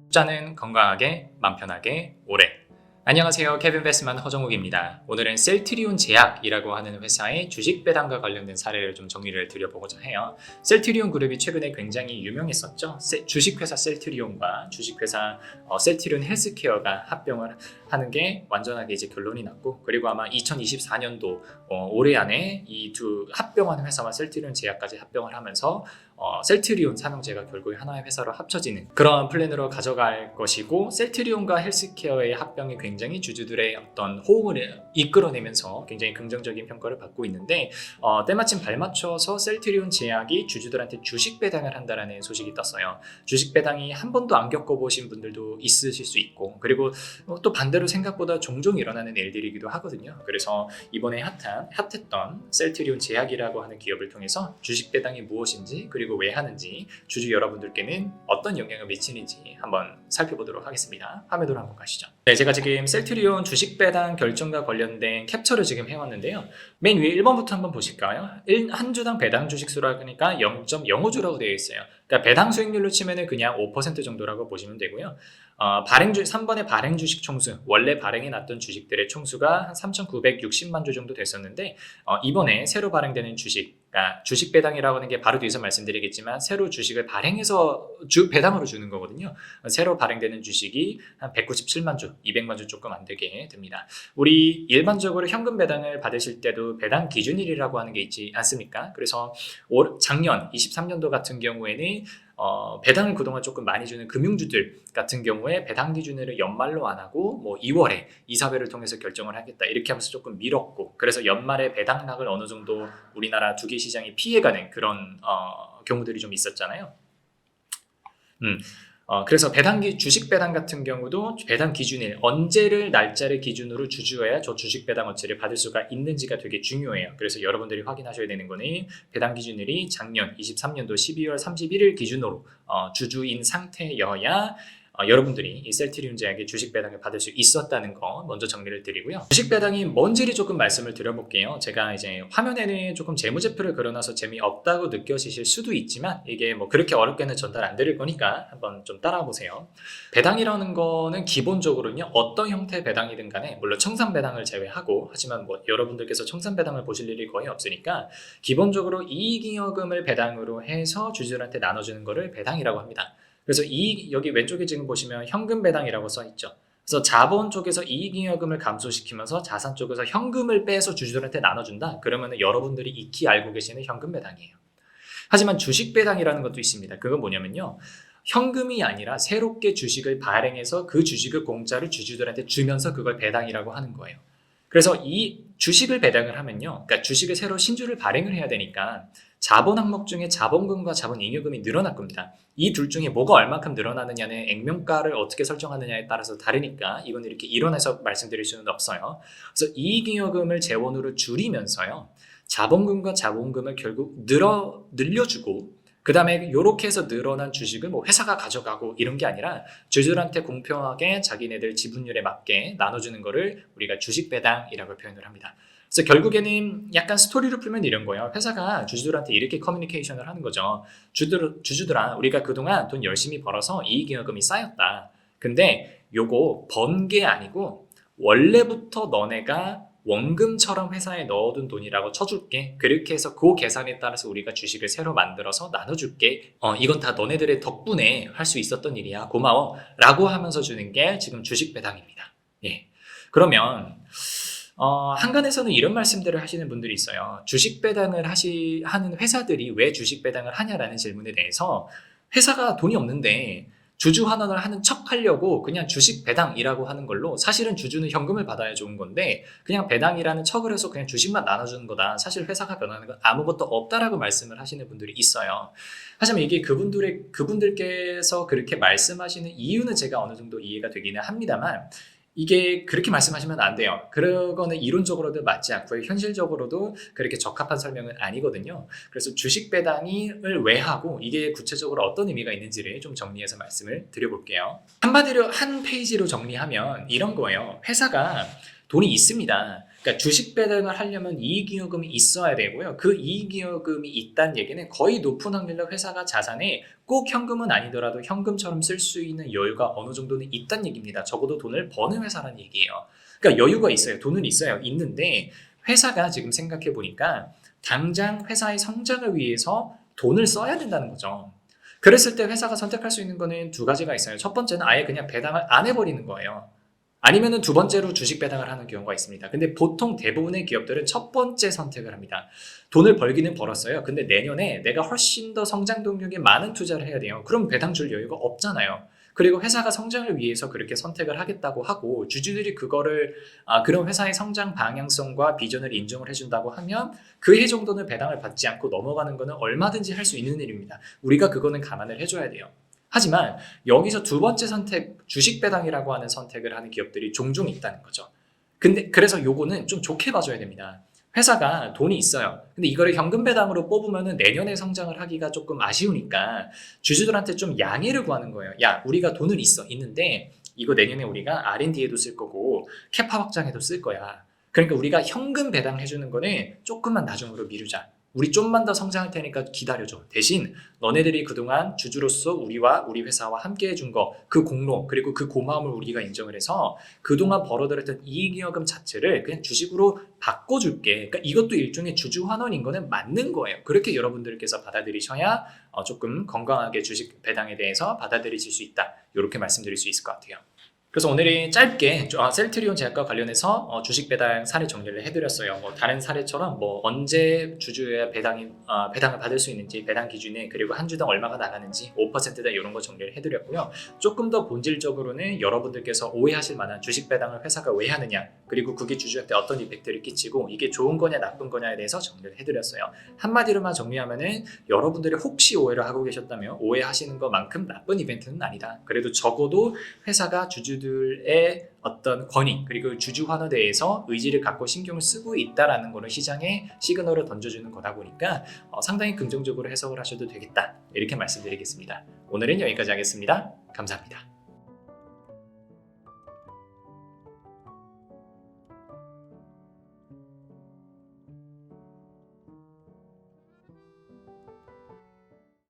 투자는 건강하게, 맘 편하게, 오래. 안녕하세요. 케빈 베스만 허정욱입니다. 오늘은 셀트리온 제약이라고 하는 회사의 주식 배당과 관련된 사례를 좀 정리를 드려보고자 해요. 셀트리온 그룹이 최근에 굉장히 유명했었죠. 주식회사 셀트리온과 주식회사 셀트리온 헬스케어가 합병을 하는 게 완전하게 이제 결론이 났고, 그리고 아마 2024년도 올해 안에 이 두 합병한 회사와 셀트리온 제약까지 합병을 하면서 셀트리온 삼형제가 결국 하나의 회사로 합쳐지는 그런 플랜으로 가져갈 것이고, 셀트리온과 헬스케어의 합병이 굉장히 주주들의 어떤 호응을 이끌어내면서 굉장히 긍정적인 평가를 받고 있는데, 때마침 발맞춰서 셀트리온 제약이 주주들한테 주식 배당을 한다라는 소식이 떴어요. 주식 배당이 한 번도 안 겪어보신 분들도 있으실 수 있고, 그리고 또 반대로 생각보다 종종 일어나는 일들이기도 하거든요. 그래서 이번에 핫했던 셀트리온 제약이라고 하는 기업을 통해서 주식 배당이 무엇인지, 그리고 왜 하는지, 주주 여러분들께는 어떤 영향을 미치는지 한번 살펴보도록 하겠습니다. 화면으로 한번 가시죠. 네, 제가 지금 셀트리온 주식 배당 결정과 관련된 캡처를 지금 해왔는데요. 맨 위에 1번부터 한번 보실까요? 한 주당 배당 주식수라고 하니까 0.05주라고 되어 있어요. 그러니까 배당 수익률로 치면은 그냥 5% 정도라고 보시면 되고요. 3번의 발행 주식 총수, 원래 발행해 놨던 주식들의 총수가 한 3,960만 주 정도 됐었는데, 이번에 새로 발행되는 주식, 그러니까 주식 배당이라고 하는 게 바로 뒤에서 말씀드리겠지만 새로 주식을 발행해서 배당으로 주는 거거든요. 새로 발행되는 주식이 한 197만 주, 200만 주 조금 안 되게 됩니다. 우리 일반적으로 현금 배당을 받으실 때도 배당 기준일이라고 하는 게 있지 않습니까? 그래서 작년 23년도 같은 경우에는 배당을 그동안 조금 많이 주는 금융주들 같은 경우에 배당 기준을 연말로 안 하고 뭐 2월에 이사회를 통해서 결정을 하겠다 이렇게 하면서 조금 미뤘고, 그래서 연말에 배당락을 어느 정도 우리나라 주기 시장이 피해가는 그런 경우들이 좀 있었잖아요. 그래서 주식 배당 같은 경우도 배당 기준일, 언제를 날짜를 기준으로 주주여야 저 주식 배당 어치를 받을 수가 있는지가 되게 중요해요. 그래서 여러분들이 확인하셔야 되는 거는 배당 기준일이 작년 23년도 12월 31일 기준으로 주주인 상태여야 여러분들이 이 셀트리온 제약의 주식 배당을 받을 수 있었다는 거 먼저 정리를 드리고요. 주식 배당이 뭔지를 조금 말씀을 드려볼게요. 제가 이제 화면에는 조금 재무제표를 그려놔서 재미없다고 느껴지실 수도 있지만, 이게 뭐 그렇게 어렵게는 전달 안 드릴 거니까 한번 좀 따라와 보세요. 배당이라는 거는 기본적으로는요, 어떤 형태의 배당이든 간에, 물론 청산 배당을 제외하고, 하지만 뭐 여러분들께서 청산 배당을 보실 일이 거의 없으니까 기본적으로 이익잉여금을 배당으로 해서 주주들한테 나눠주는 거를 배당이라고 합니다. 그래서 여기 왼쪽에 지금 보시면 현금 배당이라고 써 있죠. 그래서 자본 쪽에서 이익잉여금을 감소시키면서 자산 쪽에서 현금을 빼서 주주들한테 나눠준다. 그러면 여러분들이 익히 알고 계시는 현금 배당이에요. 하지만 주식 배당이라는 것도 있습니다. 그건 뭐냐면요, 현금이 아니라 새롭게 주식을 발행해서 그 주식을 공짜로 주주들한테 주면서 그걸 배당이라고 하는 거예요. 그래서 이 주식을 배당을 하면요, 그러니까 주식을 새로 신주를 발행을 해야 되니까 자본 항목 중에 자본금과 자본잉여금이 늘어날 겁니다. 이 둘 중에 뭐가 얼마큼 늘어나느냐는 액면가를 어떻게 설정하느냐에 따라서 다르니까 이건 이렇게 일원해서 말씀드릴 수는 없어요. 그래서 이익잉여금을 재원으로 줄이면서요, 자본금과 자본금을 결국 늘려주고, 그 다음에 이렇게 해서 늘어난 주식을 뭐 회사가 가져가고 이런 게 아니라 주주들한테 공평하게 자기네들 지분율에 맞게 나눠주는 거를 우리가 주식 배당이라고 표현을 합니다. 그래서 결국에는 약간 스토리로 풀면 이런 거예요. 회사가 주주들한테 이렇게 커뮤니케이션을 하는 거죠. 주주들아, 우리가 그동안 돈 열심히 벌어서 이익잉여금이 쌓였다. 근데 요거 번 게 아니고 원래부터 너네가 원금처럼 회사에 넣어둔 돈이라고 쳐줄게. 그렇게 해서 그 계산에 따라서 우리가 주식을 새로 만들어서 나눠줄게. 이건 다 너네들의 덕분에 할 수 있었던 일이야. 고마워. 라고 하면서 주는 게 지금 주식 배당입니다. 예. 그러면 한간에서는 이런 말씀들을 하시는 분들이 있어요. 주식 배당을 하는 회사들이 왜 주식 배당을 하냐라는 질문에 대해서, 회사가 돈이 없는데 주주 환원을 하는 척 하려고 그냥 주식 배당이라고 하는 걸로, 사실은 주주는 현금을 받아야 좋은 건데 그냥 배당이라는 척을 해서 그냥 주식만 나눠주는 거다. 사실 회사가 변하는 건 아무것도 없다라고 말씀을 하시는 분들이 있어요. 하지만 이게 그분들께서 그렇게 말씀하시는 이유는 제가 어느 정도 이해가 되기는 합니다만, 이게 그렇게 말씀하시면 안 돼요. 그거는 이론적으로도 맞지 않고요, 현실적으로도 그렇게 적합한 설명은 아니거든요. 그래서 주식 배당을 왜 하고 이게 구체적으로 어떤 의미가 있는지를 좀 정리해서 말씀을 드려볼게요. 한마디로 한 페이지로 정리하면 이런 거예요. 회사가 돈이 있습니다. 그러니까 주식 배당을 하려면 이익잉여금이 있어야 되고요. 그 이익잉여금이 있다는 얘기는 거의 높은 확률로 회사가 자산에 꼭 현금은 아니더라도 현금처럼 쓸 수 있는 여유가 어느 정도는 있다는 얘기입니다. 적어도 돈을 버는 회사라는 얘기예요. 그러니까 여유가 있어요. 돈은 있어요. 있는데 회사가 지금 생각해 보니까 당장 회사의 성장을 위해서 돈을 써야 된다는 거죠. 그랬을 때 회사가 선택할 수 있는 거는 두 가지가 있어요. 첫 번째는 아예 그냥 배당을 안 해버리는 거예요. 아니면은 두 번째로 주식 배당을 하는 경우가 있습니다. 근데 보통 대부분의 기업들은 첫 번째 선택을 합니다. 돈을 벌기는 벌었어요. 근데 내년에 내가 훨씬 더 성장 동력에 많은 투자를 해야 돼요. 그럼 배당 줄 여유가 없잖아요. 그리고 회사가 성장을 위해서 그렇게 선택을 하겠다고 하고 주주들이 그거를 그런 회사의 성장 방향성과 비전을 인정을 해준다고 하면 그 해 정도는 배당을 받지 않고 넘어가는 거는 얼마든지 할 수 있는 일입니다. 우리가 그거는 감안을 해줘야 돼요. 하지만 여기서 두 번째 선택, 주식 배당이라고 하는 선택을 하는 기업들이 종종 있다는 거죠. 근데 그래서 요거는 좀 좋게 봐줘야 됩니다. 회사가 돈이 있어요. 근데 이거를 현금 배당으로 뽑으면 내년에 성장을 하기가 조금 아쉬우니까 주주들한테 좀 양해를 구하는 거예요. 야, 우리가 돈은 있는데 이거 내년에 우리가 R&D에도 쓸 거고 캐파 확장에도 쓸 거야. 그러니까 우리가 현금 배당해주는 거는 조금만 나중으로 미루자. 우리 좀만 더 성장할 테니까 기다려줘. 대신 너네들이 그동안 주주로서 우리와 우리 회사와 함께 해준 거, 그 공로, 그리고 그 고마움을 우리가 인정을 해서 그동안 벌어들였던 이익잉여금 자체를 그냥 주식으로 바꿔줄게. 그러니까 이것도 일종의 주주 환원인 거는 맞는 거예요. 그렇게 여러분들께서 받아들이셔야 조금 건강하게 주식 배당에 대해서 받아들이실 수 있다. 이렇게 말씀드릴 수 있을 것 같아요. 그래서 오늘이 짧게 셀트리온 제약과 관련해서 주식 배당 사례 정리를 해드렸어요. 다른 사례처럼 언제 주주의 배당을 받을 수 있는지, 배당 기준에, 그리고 한 주당 얼마가 나가는지, 5%다 이런 거 정리를 해드렸고요. 조금 더 본질적으로는 여러분들께서 오해하실 만한 주식 배당을 회사가 왜 하느냐, 그리고 그게 주주한테 어떤 이펙트를 끼치고 이게 좋은 거냐 나쁜 거냐에 대해서 정리를 해드렸어요. 한마디로만 정리하면은 여러분들이 혹시 오해를 하고 계셨다면 오해하시는 것만큼 나쁜 이벤트는 아니다. 그래도 적어도 회사가 주주들의 어떤 권위 그리고 주주 환원에 대해서 의지를 갖고 신경을 쓰고 있다라는 거를 시장에 시그널을 던져주는 거다 보니까 상당히 긍정적으로 해석을 하셔도 되겠다. 이렇게 말씀드리겠습니다. 오늘은 여기까지 하겠습니다. 감사합니다.